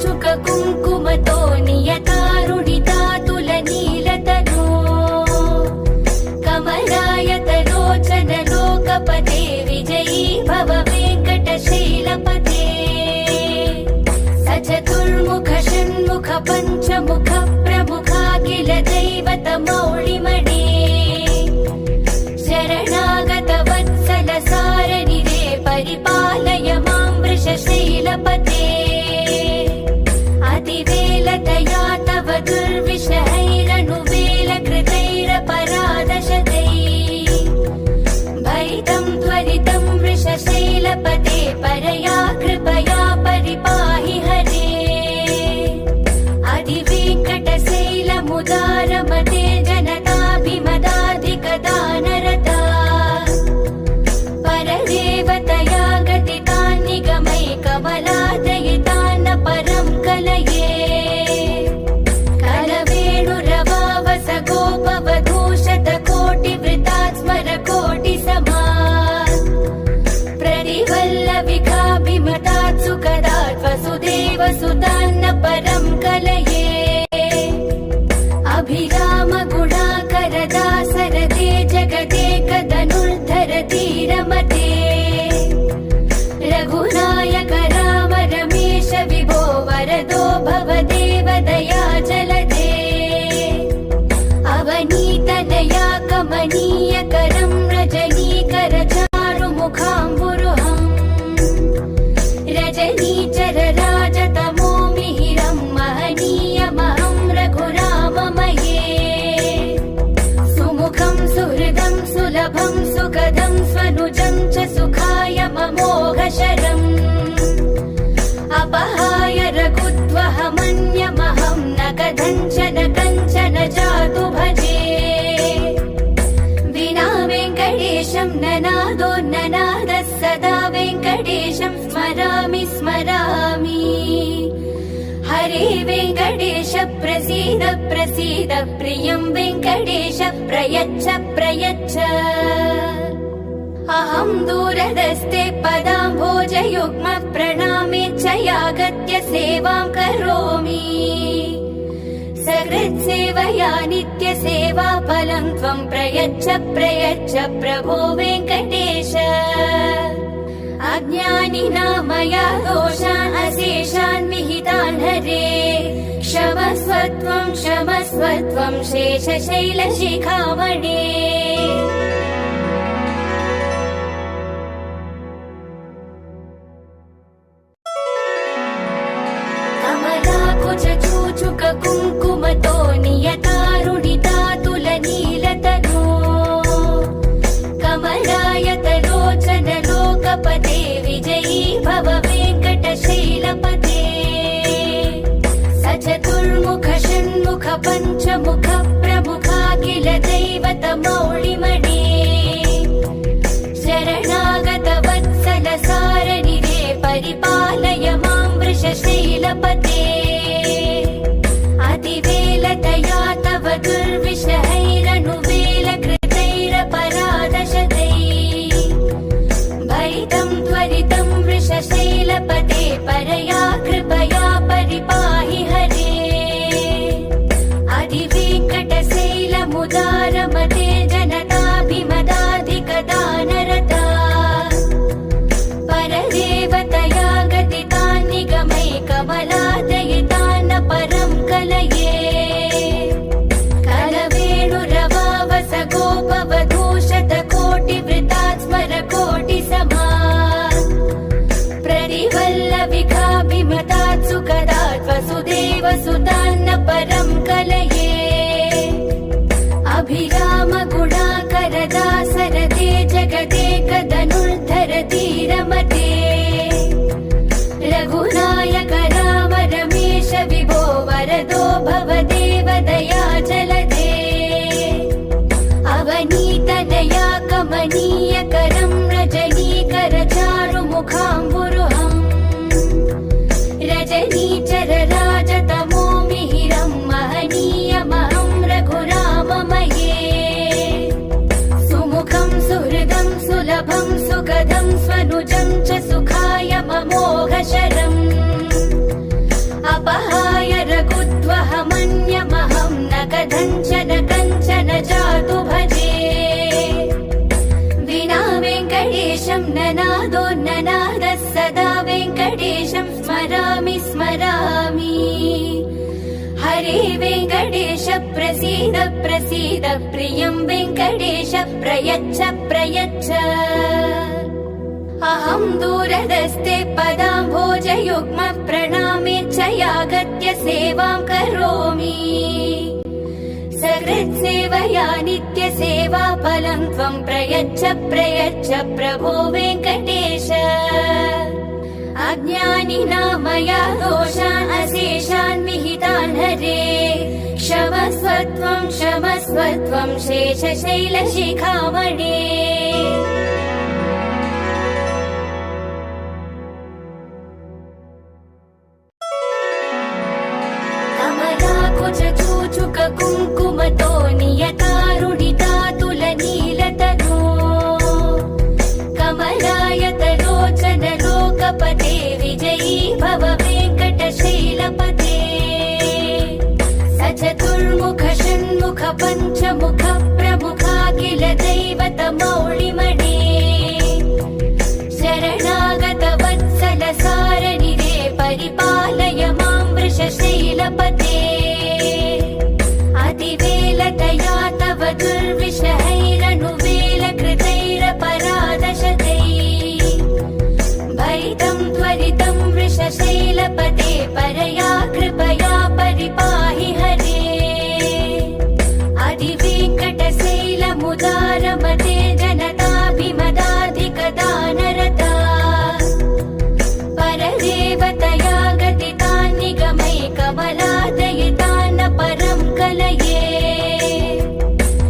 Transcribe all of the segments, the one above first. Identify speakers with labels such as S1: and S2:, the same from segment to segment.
S1: चूचुक कुङ्कुमतो नियतारुणितातुलनीलतनो कमलायतलोचन लोकपते विजयी भव वेङ्कटशैलपते सचतुर्मुख षण्मुख पञ्चमुख प्रमुखाखिल दैवतमौळिमणे शरणागत वत्सल सारनिरे परिपालय मां वृषशैलपते अतिवेलतया तव दुर्विषहैरनुवेलकृतैरपराधशतैः भरितं त्वरितं वृषशैलपते परया कृपया परिपाहि हरे अधिवेङ्कटशैलमुदारमते जनताभिमदाधिकदानरता परदेवतया गतितान् निगमैकमलादयितान् परं कलये कलवेणुरवावस गोपवधूशतकोटिवृतात् स्मरकोटिसमात् प्रतिवल्लविकाभिमतात् सुखदात् वसुदेवसुतान्न परं कलये अभिराम गुणाकर दासरथे जगदेकधनुर्धर धीरमते रघुनायक राम रमेश विभो वरदो भवदेव दयाजलदे अवनीतनया कमनीयकरं रजनीकर चारुमुखाम्बुरुहम् रजनीचर राजतमो मिहिरं महनीयमहं रघुराममये सुमुखं सुहृदं सुलभं सुखदं स्वनुजं च सुखाय ममोघशरम् अपहाय रघुत्वहमन्यमहं न कथञ्चन कञ्चन जातु भजे विना वेङ्कटेशं ननादो ननादः सदा वेङ्कटेशं स्मरामि स्मरामि हरे वेङ्कटेश प्रसीद प्रसीद प्रियं वेङ्कटेश प्रयच्छ प्रयच्छ अहं दूरदस्ते पदाम्भोजयुग्म प्रणामेच्छयागत्य सेवां करोमि सकृत्सेवया नित्यसेवाफलं त्वं प्रयच्छ प्रयच्छ प्रभो वेङ्कटेश अज्ञानिना मया दोषान् अशेषान् विहितान् हरे क्षमस्व त्वं शेषशैलशिखामणे कमलाकुचूचुक कुङ्कुमतो नियतारुणितातुलनीलतनो कमलायतलोचन लोकपते विजयी भव वेङ्कटशैलपते सचतुर्मुख षण्मुख पञ्चमुख प्रमुखाखिल दैवतमौळिमणे शरणागत वत्सल सारनिरे परिपालय मां वृषशैलपते अतिवेलतया तव दुर्विषहैरनुवेलकृतैरपराधशतैः भरितं त्वरितं वृषशैलपते परया कृपया परिपाहि हरे अधिवेङ्कटशैलमुदारमते जनताभिमदाधिकदानरता परदेवतया गतितान् निगमैकमलादयितान् परं कलये कलवेणुरवावस गोपवधूशतकोटिवृतात् स्मरकोटिसमात् प्रतिवल्लविकाभिमतात् सुखदात् वसुदेवसुतान्न परं कलये अभिराम गुणाकर दासरथे जगदेकधनुर्धर धीरमते रघुनायक राम रमेश विभो वरदो भवदेव दयाजलदे अवनीतनया कमनीयकरं रजनीकर चारुमुखाम्बुरुहम् रजनीचर राजतमो मिहिरं महनीयमहं ननादोन्ननादः सदा वेङ्कटेशं स्मरामि स्मरामि। हरे वेङ्कटेश प्रसीद प्रसीद प्रियं वेङ्कटेश प्रयच्छ प्रयच्छ। अहं दूरदस्ते पदाम्भोजयुग्म प्रणामेच्छयागत्य सेवां करोमि। सकृत्सेवया नित्यसेवा फलं त्वं प्रयच्छ प्रयच्छ प्रभो वेङ्कटेश। अज्ञानिनां मया दोषान् अशेषान् विहितान् हरे क्षमस्व त्वं शेषशैलशिखामणे। कुङ्कुमतो नियतारुणितातुलनीलतनो कमलायतलोचन लोकपते विजयी भव वेङ्कटशैलपते। स चतुर्मुख षण्मुख पञ्चमुख प्रमुखाखिल दैवतमौळिमणे। शरणागत वत्सल सारनिरे परिपालय मां वृषशैलपते। अतिवेलतया तव दुर्विषहैरनुवेलकृतैरपराधशतैः भरितं त्वरितं वृषशैलपते परया कृपया परिपाहि हरे। अधिवेङ्कटशैलमुदारमते जनताभिमदाधिकदानरता परदेवतया गतितान्निगमैकमलादयितान्न परं कलये।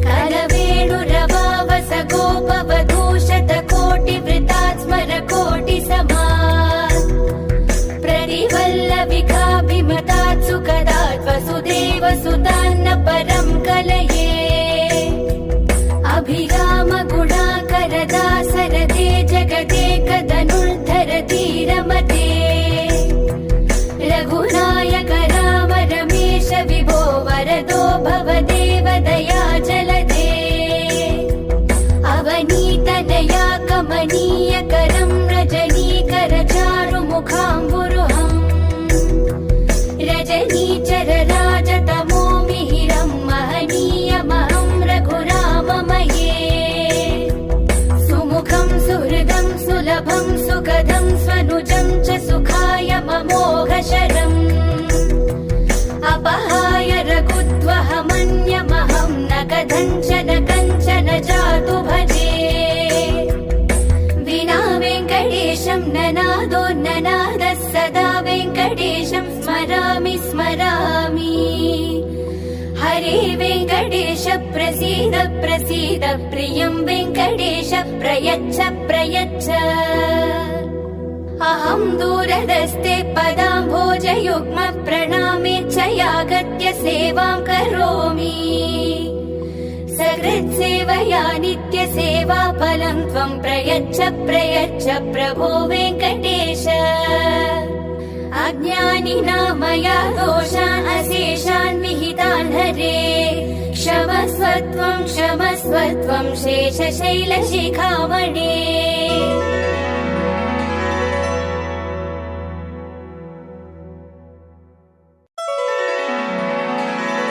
S1: कलवेणुरवावस गोपवधूशतकोटिवृतात् स्मरकोटिसमा प्रदिवल्लविकाभिमतात् सुखदात् वसुदेवसुतान्न परं कलये। अभिरामगुणाकरदासरथे जगदेकधनुर्धर धीरमते। रघुनायक राम रमेश विभो वरदो भवदेव दया जलदे। अवनीतनया कमनीयकरं रजनीकर चारुमुखाम्बुरुहम् रजनीचर राजतमो मिहिरं महनीयमहं रघुराममये। सुमुखं सुहृदं सुलभं सुखदं स्वनुजं च सुखाय ममोघशरम् अपहाय रघुत्वहमन्यमहं न कथञ्चन कञ्चन जातु भजे। विना वेङ्कटेशं ननादोन्ननादः सदा वेङ्कटेशं स्मरामि स्मरामि। हरे वेङ्कटेश प्रसीद प्रसीद प्रियं वेङ्कटेश प्रयच्छ प्रयच्छ। अहं दूरदस्ते पदाम्भोजयुग्म प्रणामेच्छयागत्य सेवां करोमि। सकृत्सेवया नित्यसेवा फलं त्वं प्रयच्छ प्रयच्छ प्रभो वेङ्कटेश। अज्ञानिनां मया दोषान् अशेषान् विहितान् हरे क्षमस्व त्वं शेषशैलशिखामणे।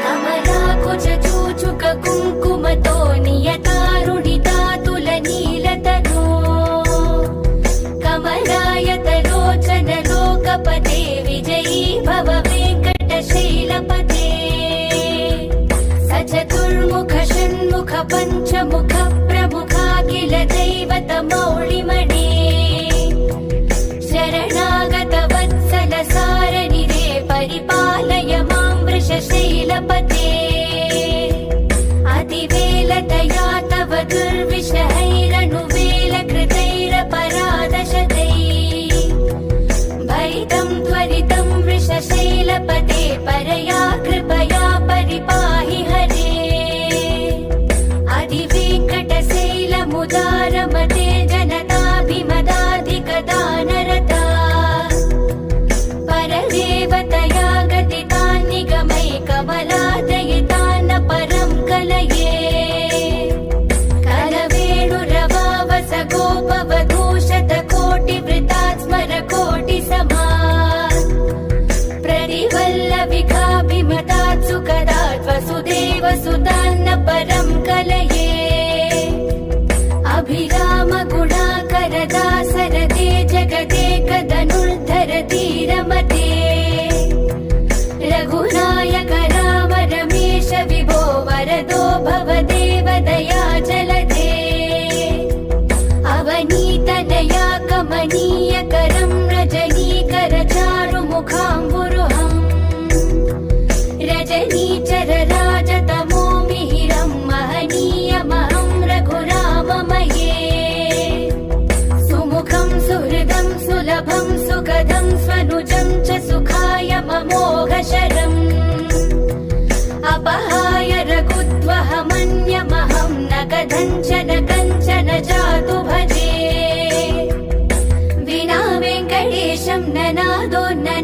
S1: कमलाकुचूचुक कुङ्कुमतो नियतारुणितातुलनीलतनो कमलायतलोचन लोकपते विजयी भव वेङ्कटशैलपते। स चतुर्मुख षण्मुख पञ्चमुख प्रमुखाखिल दैवतमौळिमणे। शरणागत वत्सल सारनिरे परिपालय मां वृषशैलपते। अतिवेलतया तव दुर्विषहैरनुवेलकृतैरपराधशतैः भरितं त्वरितं वृषशैलपते परया कृपया परिपाहि हरे। अधिवेङ्कटशैलमुदारमते जनताभिमदाधिकदानरता परदेवतया गतितान्निगमैकमलाद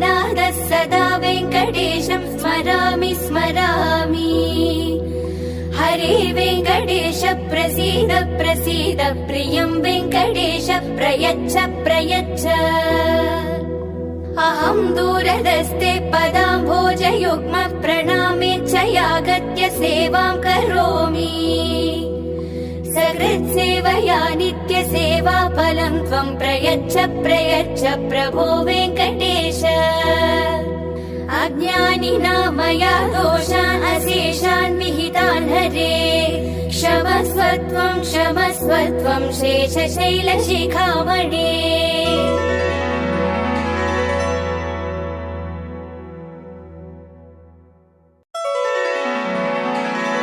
S1: अनाथः सदा वेङ्कटेशं स्मरामि स्मरामि। हरे वेङ्कटेश प्रसीद प्रसीद, प्रियं वेङ्कटेश प्रयच्छ प्रयच्छ। अहं दूरदस्ते पदाम्भोजयुग्म प्रणामेच्छयागत्य सेवां करोमि। सकृत्सेवया नित्यसेवा फलं त्वं प्रयच्छ प्रयच्छ प्रभो वेङ्कटेश। अज्ञानिना मया दोषान् अशेषान् विहितान् हरे, क्षमस्व त्वं शेषशैलशिखामणे।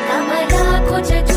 S1: कमलाकुच